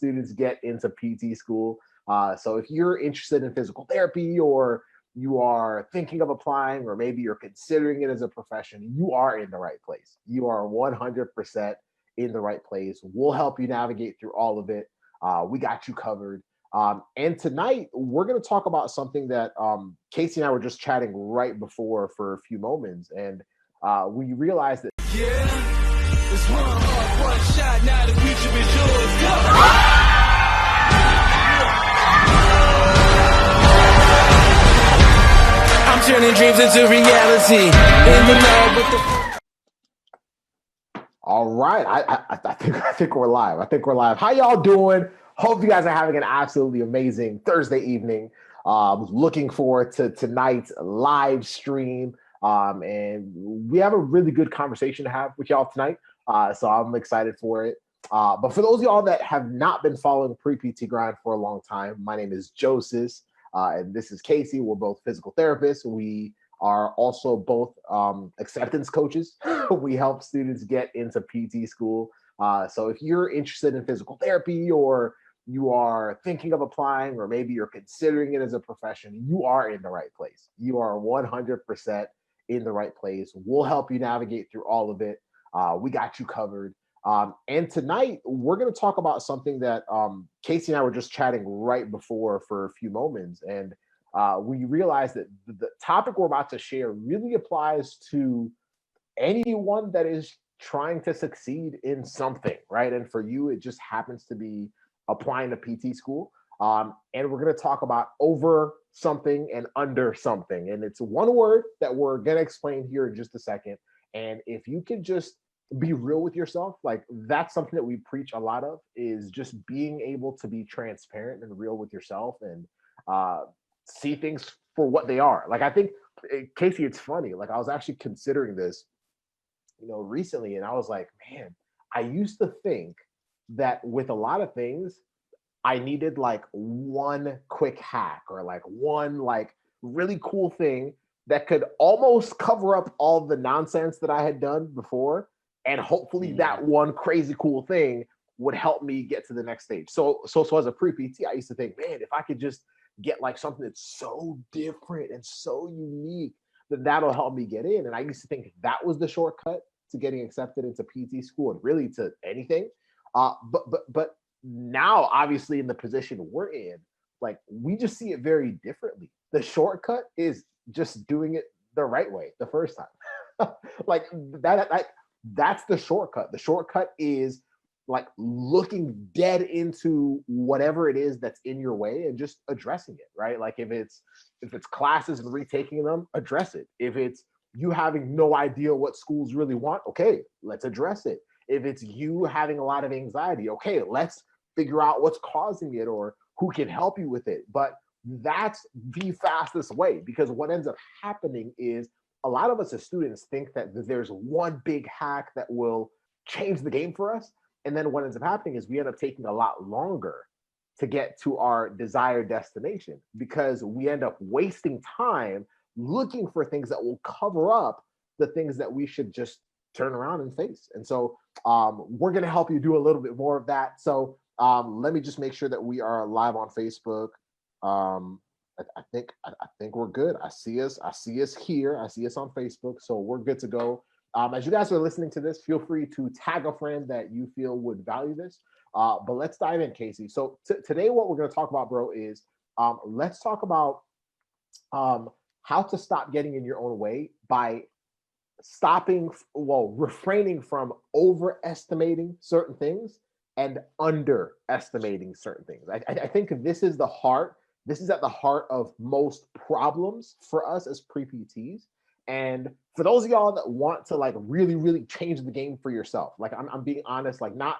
students get into PT school. So if you're interested in physical therapy, or you are thinking of applying, or maybe you're considering it as a profession, you are in the right place. You are 100% in the right place. We'll help you navigate through all of it. We got you covered. And tonight we're going to talk about something that Casey and I were just chatting right before for a few moments, and we realized that it's one shot, now the future is yours. I'm turning dreams into reality. In the lab with the All right, I think we're live. I think we're live. How y'all doing? Hope you guys are having an absolutely amazing Thursday evening. Looking forward to tonight's live stream. And we have a really good conversation to have with y'all tonight. So I'm excited for it. But for those of y'all that have not been following Pre-PT Grind for a long time, my name is 𝘀𝘁cie𝗽, and this is Casey. We're both physical therapists. We are also both acceptance coaches. We help students get into PT school. So if you're interested in physical therapy, or you are thinking of applying, or maybe you're considering it as a profession, you are in the right place. You are 100% in the right place. We'll help you navigate through all of it. We got you covered. And tonight we're going to talk about something that Casey and I were just chatting right before for a few moments. And we realized that the topic we're about to share really applies to anyone that is trying to succeed in something, right? And for you, it just happens to be applying to PT school. And we're going to talk about over something and under something. And it's one word that we're going to explain here in just a second. And if you can just be real with yourself, like that's something that we preach a lot of, is just being able to be transparent and real with yourself, and see things for what they are. Like, I think, Casey, it's funny. Like, I was actually considering this, recently, and I was like, man, I used to think that with a lot of things, I needed like one quick hack, or like one like really cool thing that could almost cover up all the nonsense that I had done before. And hopefully that one crazy cool thing would help me get to the next stage. So as a pre-PT, I used to think, man, if I could just get like something that's so different and so unique, then that'll help me get in. And I used to think that was the shortcut to getting accepted into PT school, and really to anything. But now, obviously, in the position we're in, like, we just see it very differently. The shortcut is just doing it the right way the first time. Like that's the shortcut. The shortcut is like looking dead into whatever it is that's in your way and just addressing it, right? Like if it's classes and retaking them, address it. If it's you having no idea what schools really want, okay, let's address it. If it's you having a lot of anxiety, okay, let's figure out what's causing it or who can help you with it. But that's the fastest way, because what ends up happening is a lot of us as students think that there's one big hack that will change the game for us. And then what ends up happening is we end up taking a lot longer to get to our desired destination, because we end up wasting time looking for things that will cover up the things that we should just turn around and face. And so we're going to help you do a little bit more of that. So let me just make sure that we are live on Facebook. I think we're good. I see us here. I see us on Facebook. So we're good to go. As you guys are listening to this, feel free to tag a friend that you feel would value this. But let's dive in, Casey. So today what we're going to talk about, bro, is let's talk about how to stop getting in your own way by refraining from overestimating certain things and underestimating certain things. I think this is at the heart of most problems for us as pre-PTs. And for those of y'all that want to like really, really change the game for yourself, like I'm being honest, like not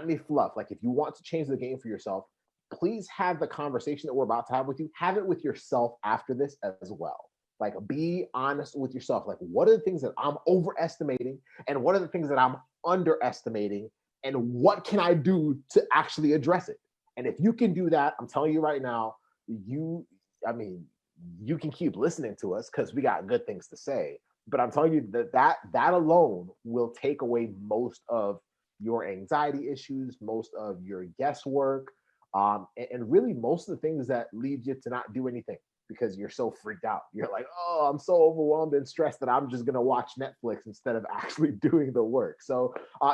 any fluff. Like if you want to change the game for yourself, please have the conversation that we're about to have with you. Have it with yourself after this as well. Like, be honest with yourself. Like, what are the things that I'm overestimating, and what are the things that I'm underestimating, and what can I do to actually address it? And if you can do that, I'm telling you right now, you can keep listening to us because we got good things to say. But I'm telling you that alone will take away most of your anxiety issues, most of your guesswork, and really most of the things that lead you to not do anything because you're so freaked out. You're like, oh, I'm so overwhelmed and stressed that I'm just gonna watch Netflix instead of actually doing the work. So,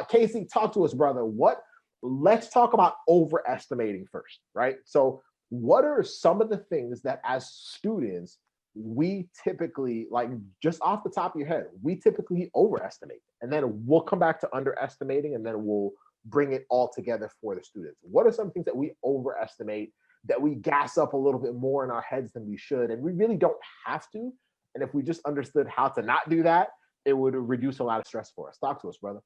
Casey, talk to us, brother. Let's talk about overestimating first, right? So, what are some of the things that as students we typically, like, just off the top of your head, we typically overestimate, and then we'll come back to underestimating, and then we'll bring it all together for the students. What are some things that we overestimate, that we gas up a little bit more in our heads than we should, and we really don't have to? And if we just understood how to not do that, it would reduce a lot of stress for us. Talk to us, brother.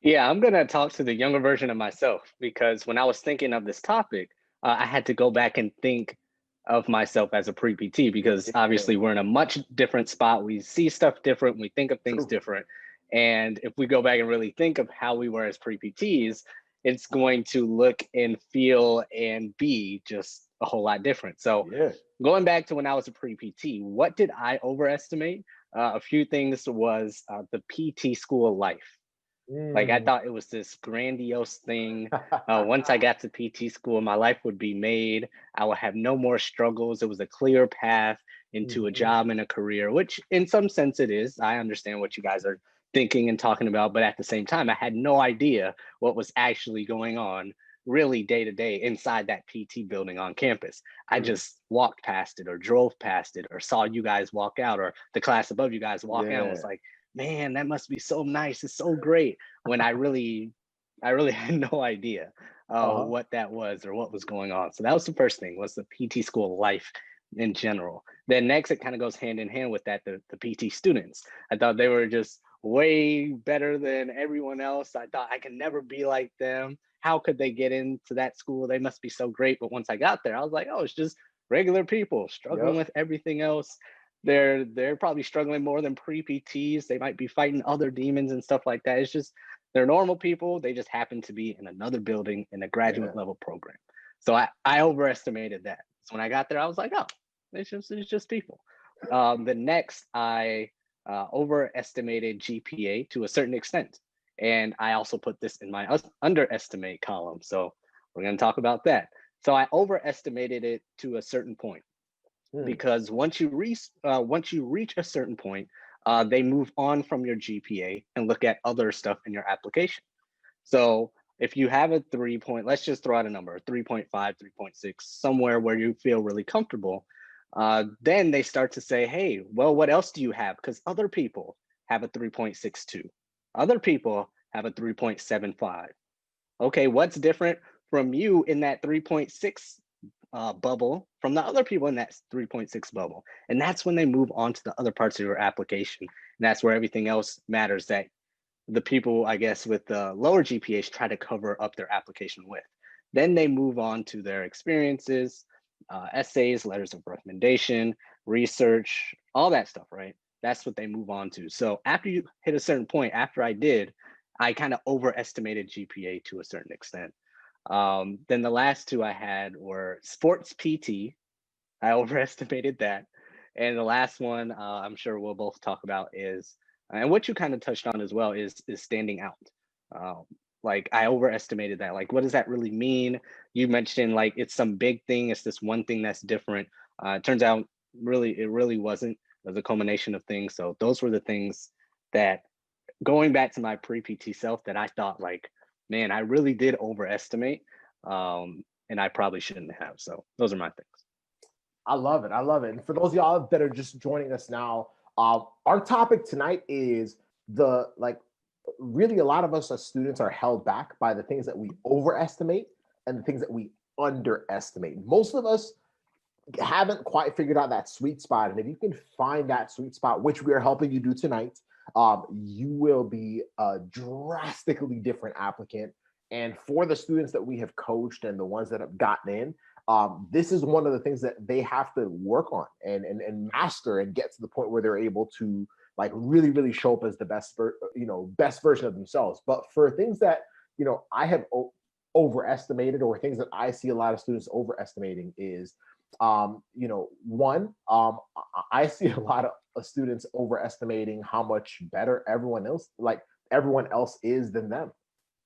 Yeah, I'm gonna talk to the younger version of myself because when I was thinking of this topic, I had to go back and think of myself as a pre-PT because obviously we're in a much different spot. We see stuff different, we think of things different. And if we go back and really think of how we were as pre-PTs, it's going to look and feel and be just a whole lot different. So going back to when I was a pre-PT, what did I overestimate? A few things was the PT school of life. Like I thought it was this grandiose thing. Once I got to PT school, my life would be made. I would have no more struggles. It was a clear path into a job and a career, which in some sense it is. I understand what you guys are thinking and talking about, but at the same time, I had no idea what was actually going on really day to day inside that PT building on campus. I just walked past it or drove past it or saw you guys walk out or the class above you guys walk out and was like, man, that must be so nice. It's so great. When I really had no idea what that was or what was going on. So that was the first thing, was the PT school life in general. Then next, it kind of goes hand in hand with that, the PT students. I thought they were just way better than everyone else. I thought I could never be like them. How could they get into that school? They must be so great. But once I got there, I was like, oh, it's just regular people struggling with everything else. They're probably struggling more than pre-PTs. They might be fighting other demons and stuff like that. It's just, they're normal people. They just happen to be in another building in a graduate level program. So I overestimated that. So when I got there, I was like, oh, it's just people. The next, I overestimated GPA to a certain extent. And I also put this in my underestimate column. So we're going to talk about that. So I overestimated it to a certain point. Because once you reach a certain point, they move on from your GPA and look at other stuff in your application. So if you have a 3 point, let's just throw out a number, 3.5, 3.6, somewhere where you feel really comfortable, then they start to say, hey, well, what else do you have? Because other people have a 3.62. Other people have a 3.75. Okay, what's different from you in that 3.6 bubble from the other people in that 3.6 bubble? And that's when they move on to the other parts of your application. And that's where everything else matters that the people, I guess, with the lower GPAs try to cover up their application with. Then they move on to their experiences, essays, letters of recommendation, research, all that stuff, right? That's what they move on to. So after you hit a certain point, after I did, I kind of overestimated GPA to a certain extent. Then the last two I had were sports PT. I overestimated that. And the last one, I'm sure we'll both talk about is, and what you kind of touched on as well, is standing out. Like I overestimated that. Like, what does that really mean? You mentioned like it's some big thing. It's this one thing that's different. It turns out it really wasn't. It was a culmination of things. So those were the things that, going back to my pre-PT self, that I thought like, man, I really did overestimate, and I probably shouldn't have. So those are my things. I love it. I love it. And for those of y'all that are just joining us now, our topic tonight is really a lot of us as students are held back by the things that we overestimate and the things that we underestimate. Most of us haven't quite figured out that sweet spot. And if you can find that sweet spot, which we are helping you do tonight, you will be a drastically different applicant. And for the students that we have coached and the ones that have gotten in, this is one of the things that they have to work on and master and get to the point where they're able to like really, really show up as the best version of themselves. But for things that, I have overestimated, or things that I see a lot of students overestimating is, one, I see a lot of students overestimating how much better everyone else is than them.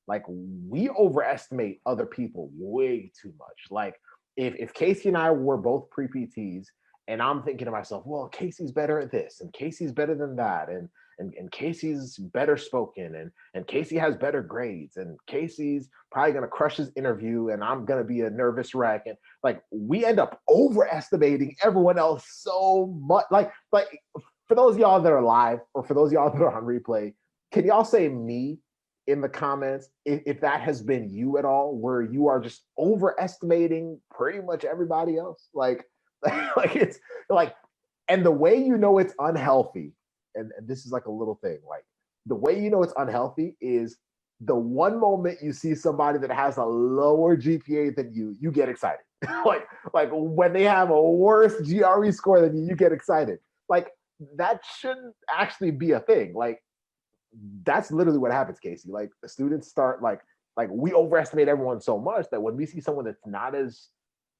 like we overestimate other people way too much. Like if Casey and I were both pre-PTs, and I'm thinking to myself, well, Casey's better at this, and Casey's better than that, and Casey's better spoken, and Casey has better grades, and Casey's probably gonna crush his interview, and I'm gonna be a nervous wreck. And like we end up overestimating everyone else so much. Like for those of y'all that are live, or for those of y'all that are on replay, can y'all say me in the comments if that has been you at all, where you are just overestimating pretty much everybody else? Like it's like, and the way you know it's unhealthy, and this is like a little thing, like the way you know it's unhealthy is the one moment you see somebody that has a lower GPA than you get excited. like when they have a worse GRE score than you get excited. Like that shouldn't actually be a thing. Like that's literally what happens, Casey. Like the students start like we overestimate everyone so much that when we see someone that's not as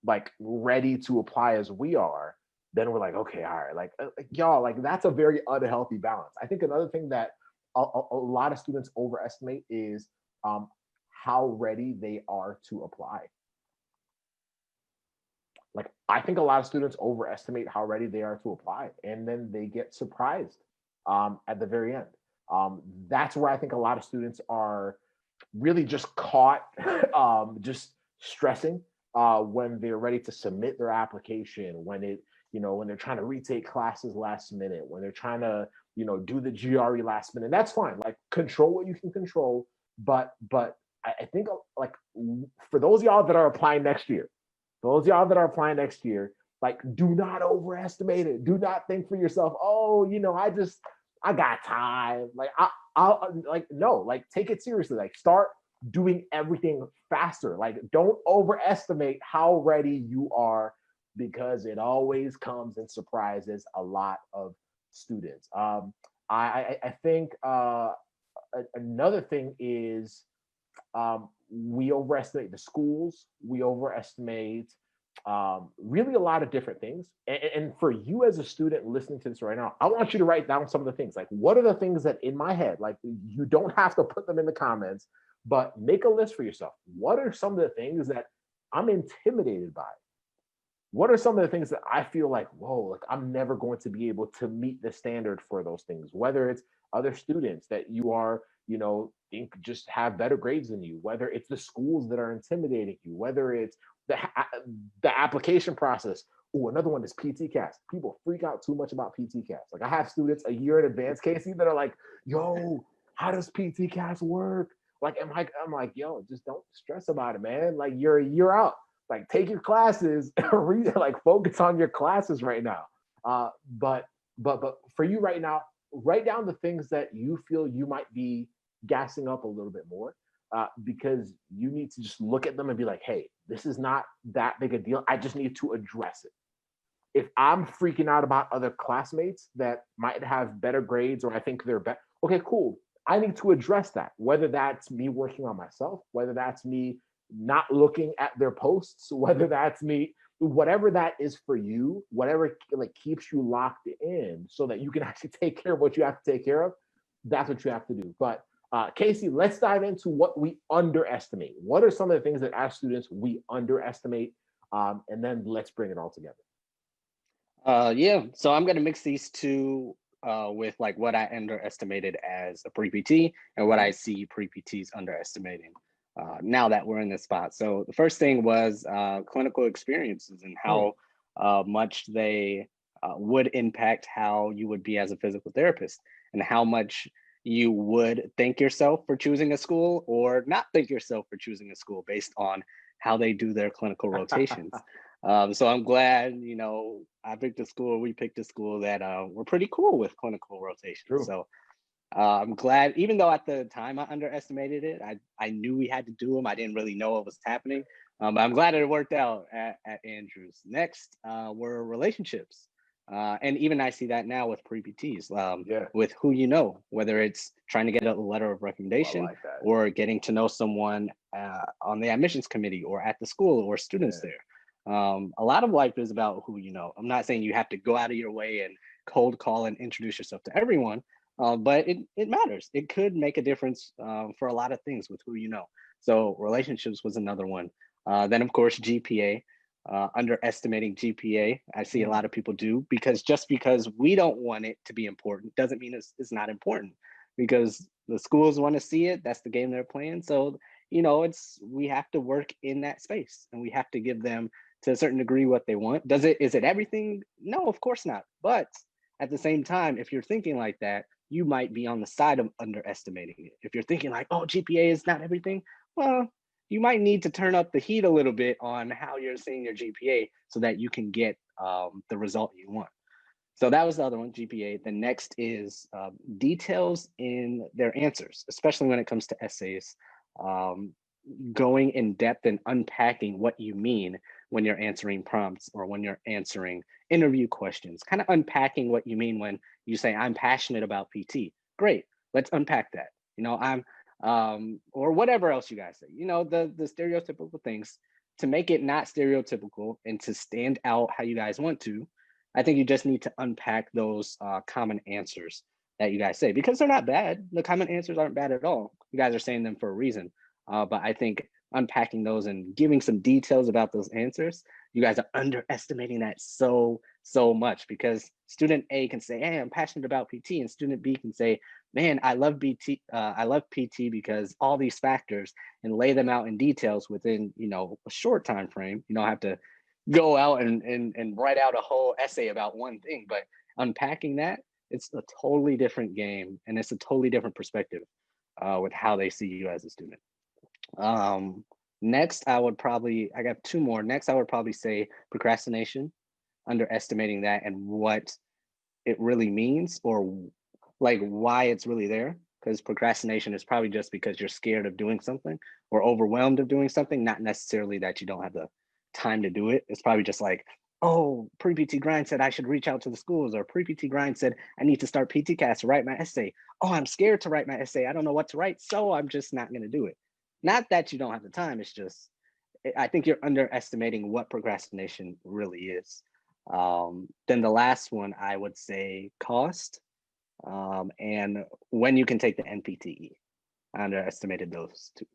like ready to apply as we are, then we're like, okay, all right, like y'all, like that's a very unhealthy balance. I think another thing that a lot of students overestimate is how ready they are to apply. Like I think a lot of students overestimate how ready they are to apply, and then they get surprised at the very end. That's where I think a lot of students are really just caught just stressing when they're ready to submit their application, when they're trying to retake classes last minute, when they're trying to, do the GRE last minute. That's fine. Like control what you can control. But I think like for those of y'all that are applying next year, like do not overestimate it. Do not think for yourself, oh, I got time. Like I'll like, no, like take it seriously. Like start doing everything faster. Like don't overestimate how ready you are, because it always comes and surprises a lot of students. I think another thing is we overestimate the schools. We overestimate really a lot of different things. And for you as a student listening to this right now, I want you to write down some of the things. Like what are the things that in my head, like you don't have to put them in the comments, but make a list for yourself. What are some of the things that I'm intimidated by? What are some of the things that I feel like, whoa, like I'm never going to be able to meet the standard for those things? Whether it's other students that you are, think just have better grades than you, whether it's the schools that are intimidating you, whether it's the application process. Oh, another one is PT CAS. People freak out too much about PT CAS. Like I have students a year in advance, Casey, that are like, yo, how does PT CAS work? Like, I'm like, yo, just don't stress about it, man. Like you're a year out. Like take your classes, read, like focus on your classes right now. But for you right now, write down the things that you feel you might be gassing up a little bit more, because you need to just look at them and be like, hey, this is not that big a deal. I just need to address it. If I'm freaking out about other classmates that might have better grades, or I think they're better, okay, cool. I need to address that, whether that's me working on myself, whether that's me not looking at their posts, whether that's me, whatever that is for you, whatever like keeps you locked in so that you can actually take care of what you have to take care of, that's what you have to do. But Casey, let's dive into what we underestimate. What are some of the things that as students we underestimate? And then let's bring it all together. Yeah, so I'm gonna mix these two with like what I underestimated as a pre-PT and what I see pre-PTs underestimating now that we're in this spot. So the first thing was clinical experiences and how much they would impact how you would be as a physical therapist, and how much you would thank yourself for choosing a school or not thank yourself for choosing a school based on how they do their clinical rotations. So I'm glad, I picked a school, we picked a school that we're pretty cool with clinical rotations. True. So I'm glad, even though at the time I underestimated it, I knew we had to do them. I didn't really know what was happening, but I'm glad it worked out at Andrews. Next were relationships. And even I see that now with pre-PTs, with who you know, whether it's trying to get a letter of recommendation or getting to know someone on the admissions committee or at the school or students there. A lot of life is about who you know. I'm not saying you have to go out of your way and cold call and introduce yourself to everyone, but it matters. It could make a difference for a lot of things with who you know. So relationships was another one. Then of course, GPA, underestimating GPA. I see a lot of people do, because just because we don't want it to be important doesn't mean it's not important, because the schools want to see it. That's the game they're playing. So, you know, we have to work in that space, and we have to give them, to a certain degree, what they want. Is it everything? No, of course not. But at the same time, if you're thinking like that, you might be on the side of underestimating it. If you're thinking like, oh, GPA is not everything, well, you might need to turn up the heat a little bit on how you're seeing your GPA so that you can get the result you want. So that was the other one, GPA. The next is details in their answers, especially when it comes to essays. Going in depth and unpacking what you mean when you're answering prompts or when you're answering interview questions, kind of unpacking what you mean when you say, I'm passionate about PT. Great, let's unpack that. You know, or whatever else you guys say, you know, the stereotypical things, to make it not stereotypical and to stand out how you guys want to. I think you just need to unpack those common answers that you guys say, because they're not bad. The common answers aren't bad at all. You guys are saying them for a reason. But I think unpacking those and giving some details about those answers, you guys are underestimating that so much, because student A can say, hey, I'm passionate about PT, and student B can say, man, I love PT because all these factors, and lay them out in details within, you know, a short time frame. You don't have to go out and write out a whole essay about one thing, but unpacking that, it's a totally different game, and it's a totally different perspective with how they see you as a student. Next, I got two more. Next, I would probably say procrastination, underestimating that and what it really means, or like why it's really there. Because procrastination is probably just because you're scared of doing something or overwhelmed of doing something, not necessarily that you don't have the time to do it. It's probably just like, oh, pre-PT Grind said I should reach out to the schools, or pre-PT Grind said I need to start PTcast to write my essay. Oh, I'm scared to write my essay. I don't know what to write, so I'm just not going to do it. Not that you don't have the time, it's just, I think you're underestimating what procrastination really is. Then the last one, I would say cost, and when you can take the NPTE. I underestimated those two.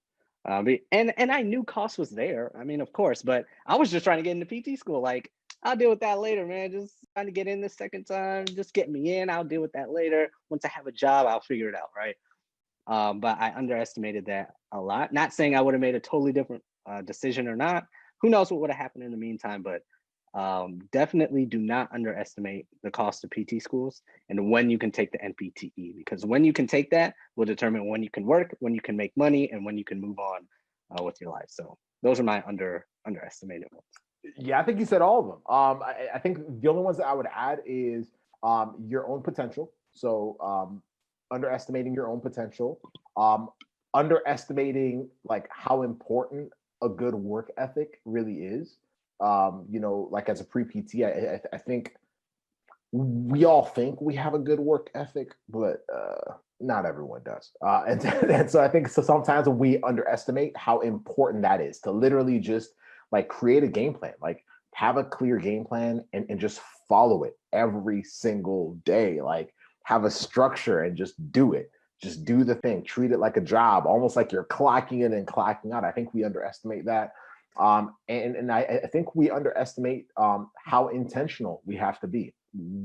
And I knew cost was there. I mean, of course, but I was just trying to get into PT school. Like, I'll deal with that later, man. Just trying to get in the second time. Just get me in. I'll deal with that later. Once I have a job, I'll figure it out, right? But I underestimated that a lot. Not saying I would have made a totally different decision or not. Who knows what would have happened in the meantime, but definitely do not underestimate the cost of PT schools and when you can take the NPTE, because when you can take that will determine when you can work, when you can make money, and when you can move on with your life. So those are my underestimated ones. Yeah, I think you said all of them. I think the only ones that I would add is your own potential. So underestimating your own potential, underestimating like how important a good work ethic really is. You know, like as a pre-PT, I think we all think we have a good work ethic, but not everyone does. And so I think sometimes we underestimate how important that is, to literally just like create a game plan, like have a clear game plan and just follow it every single day. Like have a structure and just do it. Just do the thing, treat it like a job, almost like you're clocking in and clocking out. I think we underestimate that. And I think we underestimate how intentional we have to be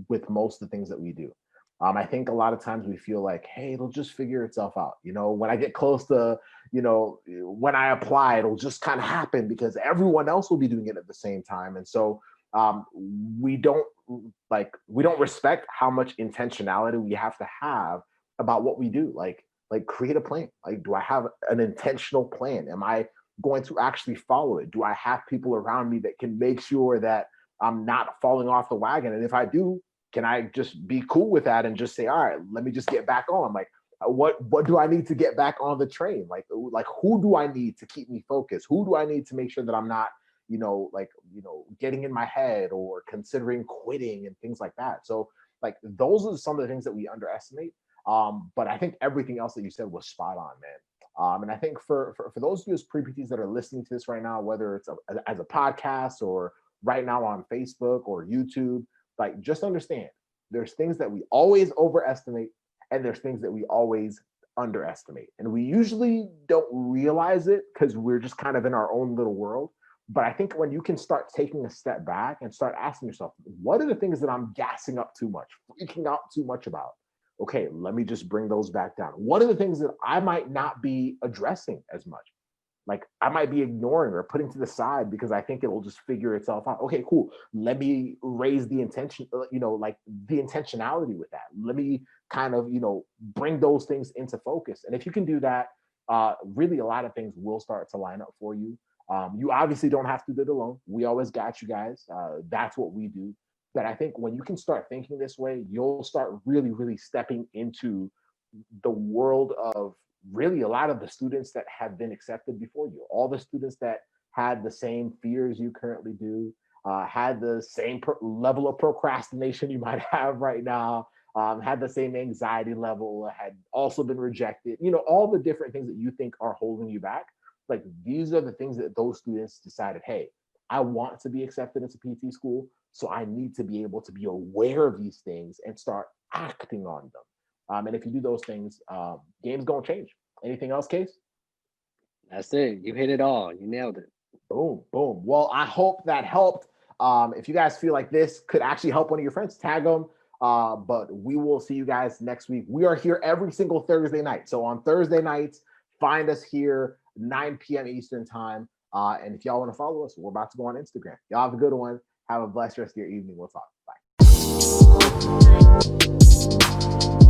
with most of the things that we do. I think a lot of times we feel like, hey, it'll just figure itself out. You know, when I get close to, you know, when I apply, it'll just kind of happen because everyone else will be doing it at the same time. And so we don't respect how much intentionality we have to have about what we do. Like create a plan. Like, do I have an intentional plan? Am I going to actually follow it? Do I have people around me that can make sure that I'm not falling off the wagon? And if I do, can I just be cool with that and just say, all right, let me just get back on? Like, what do I need to get back on the train? Like who do I need to keep me focused? Who do I need to make sure that I'm not, getting in my head or considering quitting and things like that? So like, those are some of the things that we underestimate. But I think everything else that you said was spot on, man. And I think for those of you as pre-PTs that are listening to this right now, whether it's as a podcast or right now on Facebook or YouTube, like, just understand there's things that we always overestimate and there's things that we always underestimate. And we usually don't realize it because we're just kind of in our own little world. But I think when you can start taking a step back and start asking yourself, what are the things that I'm gassing up too much, freaking out too much about? Okay, let me just bring those back down. What are the things that I might not be addressing as much? Like I might be ignoring or putting to the side because I think it will just figure itself out. Okay, cool. Let me raise the intention, like the intentionality with that. Let me kind of, bring those things into focus. And if you can do that, really a lot of things will start to line up for you. You obviously don't have to do it alone. We always got you guys. That's what we do. But I think when you can start thinking this way, you'll start really, really stepping into the world of really a lot of the students that have been accepted before you, all the students that had the same fears you currently do, had the same level of procrastination you might have right now, had the same anxiety level, had also been rejected, all the different things that you think are holding you back. Like these are the things that those students decided, hey, I want to be accepted into PT school, so I need to be able to be aware of these things and start acting on them. And if you do those things, game's gonna change. Anything else, Case? That's it. You hit it all. You nailed it. Boom, boom. Well, I hope that helped. If you guys feel like this could actually help one of your friends, tag them. But we will see you guys next week. We are here every single Thursday night. So on Thursday nights, find us here, 9 p.m. Eastern time. And if y'all want to follow us, we're about to go on Instagram. Y'all have a good one. Have a blessed rest of your evening. We'll talk. Bye.